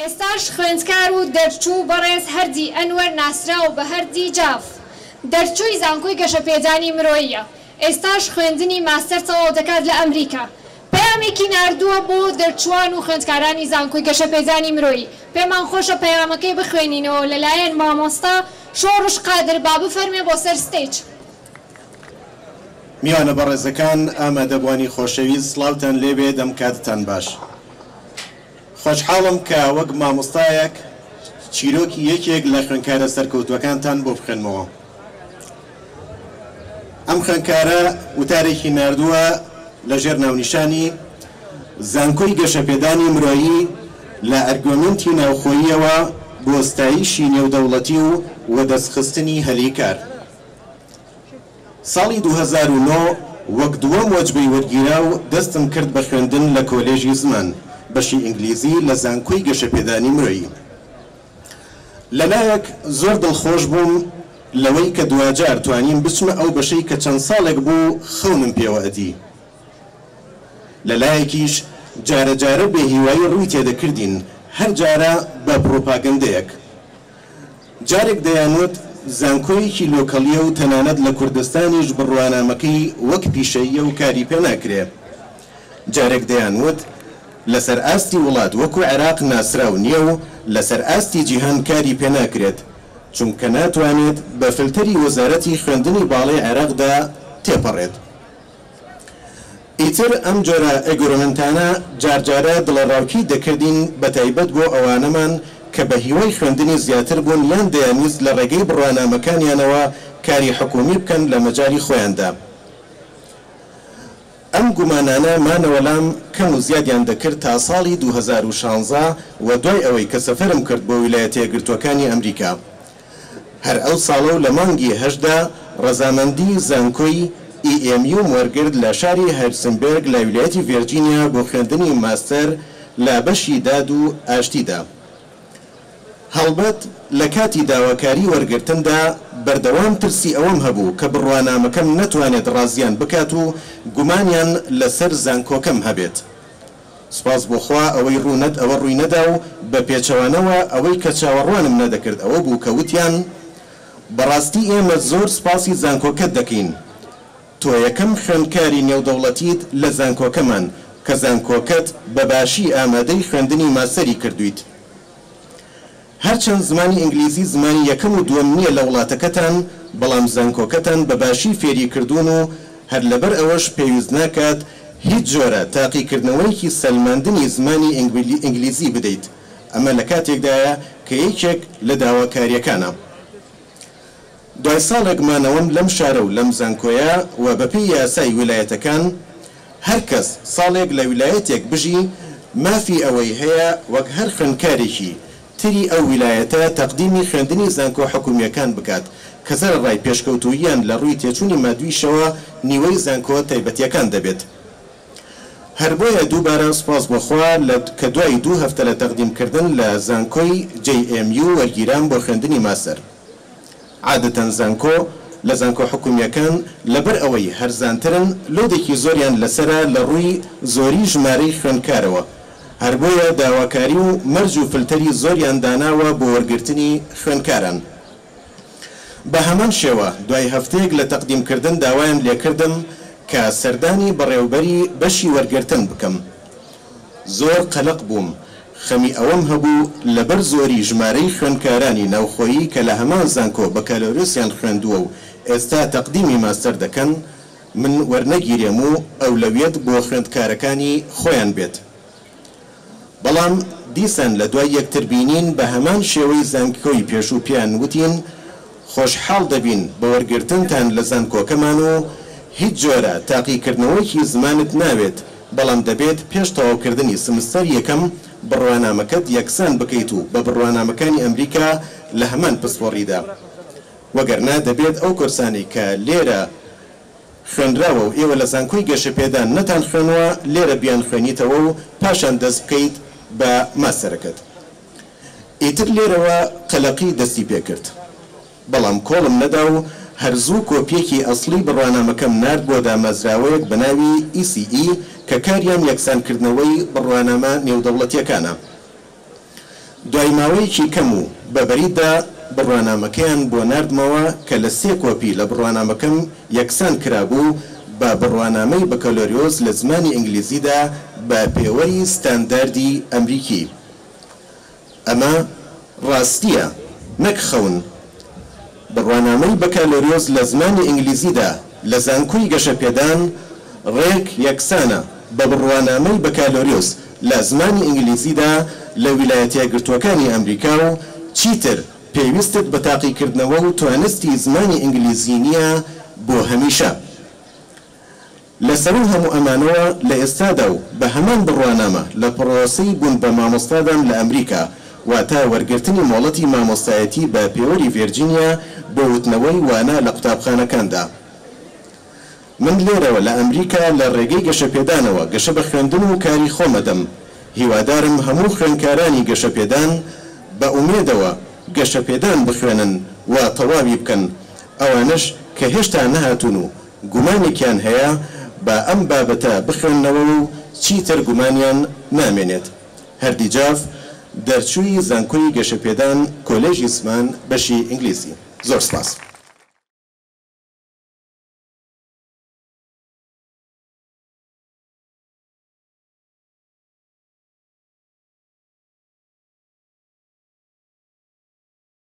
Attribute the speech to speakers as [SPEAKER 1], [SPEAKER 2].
[SPEAKER 1] ئێستاش خوێندکار و دەرچوو بەڕێز هەردی ئەنوەر ناسراو بە هەردی جاف دەرچووی زانکۆی گەشەپێدانی مرۆییە. ئێستاش خوێندنی ماستەر تەواو دەکات لە ئەمریکا. پەیامێکی ناردووە بۆ دەرچوان و خوێندکارانی زانکۆی گەشەپێدانی مرۆیی. پێمان خۆشە پەیامەکەی بخوێنینەوە لەلایەن مامۆستا شۆڕش قادر با بفەرمێ بۆ سەر ستێج.
[SPEAKER 2] میوانە بەڕێزەکان ئامادەبوانی خۆشەویست سڵاوتان لێبێ دەم کاتتان باش. خۆشحاڵم کە وەک مامۆستایەک چیرۆکی یەکێک لە خوێندکارە سەرکەوتوەکانتان بۆ بخێنمەوە. ئەم خوێندکارە وتارێکی ناردووە لەژێر ناونیشانی زانکۆی گەشەپێدانی مرۆیی لە ئەرگۆمنتی ناوخۆییەوە بۆ ستایشی نێودەوڵەتی و وەدەستخستنی هەلیکار. ساڵی 2009 وەک دووەم وەجبەی وەرگیرا و دەستم کرد بە خوێندن لە کۆلێژی زمان بەشی ئینگلیزی لە زانکۆی گەشەپێدانی مرۆیی. لەلایەک زۆر دڵخۆش بووم لەوەی کە دوجار توانیم بچمە ئەو بەشەی کە چەند ساڵێک بوو خەونم پێوە ئەدی. لەلایەکیش جارە جارە بێهیوایی ڕووی تێدەکردین هەر جارە بە پرۆپاگەندەیەک. جارێک دەیانوت زانکۆیەکی لۆکەڵیە و تەنانەت لە کوردستانیش بڕوانامەکەی وەک پیشەیە و کاری پێ ناکرێ. جارێک دەیانوت لەسەر ئاستی وڵات وەکو عێراق ناسراو نییە و لەسەر ئاستی جیهان کاری پێ ناکرێت چونکە ناتوانێت بە فلتەری وەزارەتی خوێندنی باڵی عێراقدا تێپەڕێت. ئیتر ئەم جۆرە ئەگۆرمنتانە جارجارە دڵەڕاوکی دەکردین بە تایبەت بۆ ئەوانەمان کە بە هیوای خوێندنی زیاتر بوون یان دەیانویست لە ڕێگەی بڕوانامەکانیانەوە کاری حکومی بکەن لە مەجای خۆیاندا. ئەم گومانانە مانەوەلام کەم و زیادیان دەکرد تا ساڵی 2016 و دوای ئەوەی کە سەفەرم کرد بۆ ویلایەتە یەکگرتووەکانی ئەمریکا. هەر ئەو ساڵە و لە مانگی هەشدا ڕەزامەندی زانکۆی EMU وەرگرت لە شاری هەرسنبێرگ لە ویلایەتی ڤێرجینیا بۆ خوێندنی ماستەر لە بەشی داد و ئاشتیدا. هەڵبەت لە کاتی داواکاری وەرگرتندا بەردەوام ترسی ئەوەم هەبوو کە بڕوانامەکەم نەتوانێت ڕازیان بکات و گومانیان لەسەر زانکۆکەم هەبێت. سپاس بۆخوا ئەوەی ئەوە ڕووی نەدا و بە پێچەوانەوە ئەوەی کە چاوەڕوانم نەدەکرد ئەوە بوو کە وتیان بەڕاستی ئێمە زۆر سپاسی زانکۆکەت دەکەین. تۆ یەکەم خوێندکاری نێودەوڵەتیت لە زانکۆکەمان کە زانکۆکەت بەباشی ئامادەی خوێندنی ماستەری کردویت. هەرچەند زمانی ئینگلیزی زمانی یەکەم و دووەم نییە لە وڵاتەکەتان بەڵام زانکۆکەتان بەباشی فێری کردوون و هەر لەبەر ئەوەش پێویست ناکات هیچ جۆرە تاقیکردنەوەیکی سەلماندنی زمانی ئینگلیزی بدەیت. ئەمە لە کاتێکدایە کە یەکێک لە داواکاریەکانە. دوای ساڵێک مانەوەم لەم شارە و لەم زانکۆیە و بەپێی یاسای ویلایەتەکان هەر کەس ساڵێک لە ویلایەتێک بژی مافی ئەوەی هەیە وەک هەر خوێندکارێکی تری ئەو ویلایەتە تەقدیمی خوێندنی زانکۆ حکومیەکان بکات کە سەرڕای پێشکەوتوویان لە ڕووی تێچوونی مادوویشەوە نیوەی زانکۆ تایبەتیەکان دەبێت. هەر بۆیە دووبارە سپاس بۆخوا کە دوای 2 هەفتە لە تەقدیمکردن لە زانکۆی JMU وەرگیران بۆ خوێندنی ماستەر. عادەتەن زانکۆ لە زانکۆ حکومیەکان لەبەر ئەوەی هەرزانترن لۆدێکی زۆریان لەسرە لە ڕووی زۆری ژمارەی خوێندکارەوە. هەر بۆیە داواکاری و مەرج و فلتەری زۆریان داناوە بۆ وەرگرتنی خوێندکاران. بە هەمان شێوە دوای هەفتەیەک لە تەقدیمکردن داوایان لێکردم کە سەردانی بەڕێوبەری بەشی وەرگرتن بکەم. زۆر قەلق بووم. خەمی ئەوەم هەبوو لەبەر زۆری ژمارەی خوێندکارانی ناوخۆیی کە لە هەمان زانکۆ بەکالۆرسیان خوێندووە و ئێستا تەقدیمی ماستەر دەکەن من وەرنەگیرێم و ئەولەویەت بۆ خوێندکارەکانی خۆیان بێت. بەڵام دیسان لە دوای یەکتر بینین بە هەمان شێوەی زانکۆی پێشوو پیان وتین خۆشحاڵ دەبین بە وەرگرتنتان لە زانکۆکەمان و هیچ جۆرە تاقیکردنەوەیکی زمانت ناوێت بەڵام دەبێت پێش تەواوکردنی سمستەر یەکەم بڕوانامەکەت یەکسان بکەیت و بە بڕوانامەکانی ئەمریکا لە هەمان پسپۆڕیدا. وەگەرنا دەبێت ئەو کورسانی کە لێرە خوێنراوە و ئێوە لە زانکۆی گەشەپێدان نەتان خوێنەوە لێرە بیان خوێنیتەوە و پاشان دەست بکەیت بە ماستەرەکەت. ئیتر لێرەوە قەلەقی دەستی پێکرد. بەڵام کۆڵم نەدا و هەرزوو کۆپیەکی ئەسڵی بڕوانامەکەم نارد بۆ دامەزراوەیەک بە ناوی ECE کە کاریان یەکسانکردنەوەی بڕوانامە نێودەوڵەتیەکانە. دوای ماوەیەکی کەم و بەبەریدا بڕوانامەکەیان بۆ ناردمەوە کە لە 3 کۆپی لە بڕوانامەکەم یەکسان کرابوو بە بڕوانامەی بەکالۆریۆس لە زمانی ئینگلیزیدا بە پێوەری ستانداردی ئەمریکی. ئەمە ڕاستیە نەک خەون. بڕوانامەی بەکالۆریۆس لە زمانی ئینگلیزیدا لە زانکۆی گەشەپێدان ڕێک یەکسانە بە بڕوانامەی بەکالۆریۆس لە زمانی ئینگلیزیدا لە ویلایەتە یەکگرتووەکانی ئەمریکا و چیتر پێویستت بە تاقیکردنەوە و توانستی زمانی ئینگلیزی نییە بۆ هەمیشە. لەسەر هەموو ئەمانەوە لە ئێستادا و بە هەمان بڕوانامە لە پڕۆسەی بوون بە مامۆستادان لە ئەمریکا واتە وەرگرتنی مۆڵەتی مامۆستایەتی بە پێوەری ڤێرجینیا بۆ وتنەوەی وانە لە قوتابخانەکاندا. من لێرەوە لە ئەمریکا لە ڕێگەی گەشەپێدانەوە گەشە بە خوێندن و کاری خۆمەدەم. هیوادارم هەموو خوێندکارانی گەشەپێدان بە ئومێدەوە گەشەپێدان بخوێنن و تەواوی بکەن، ئەوانش کە هێشتا نەهاتون و گومانێکیان هەیە بە ئەم بابەتە بخوێننەوە و چیتر گومانیان نامێنێت. هەردیجاف، دەرچووی زانکۆی گەشەپێدان، کۆلێژی زمان، بەشی ئینگلیزی. زۆر سپاس.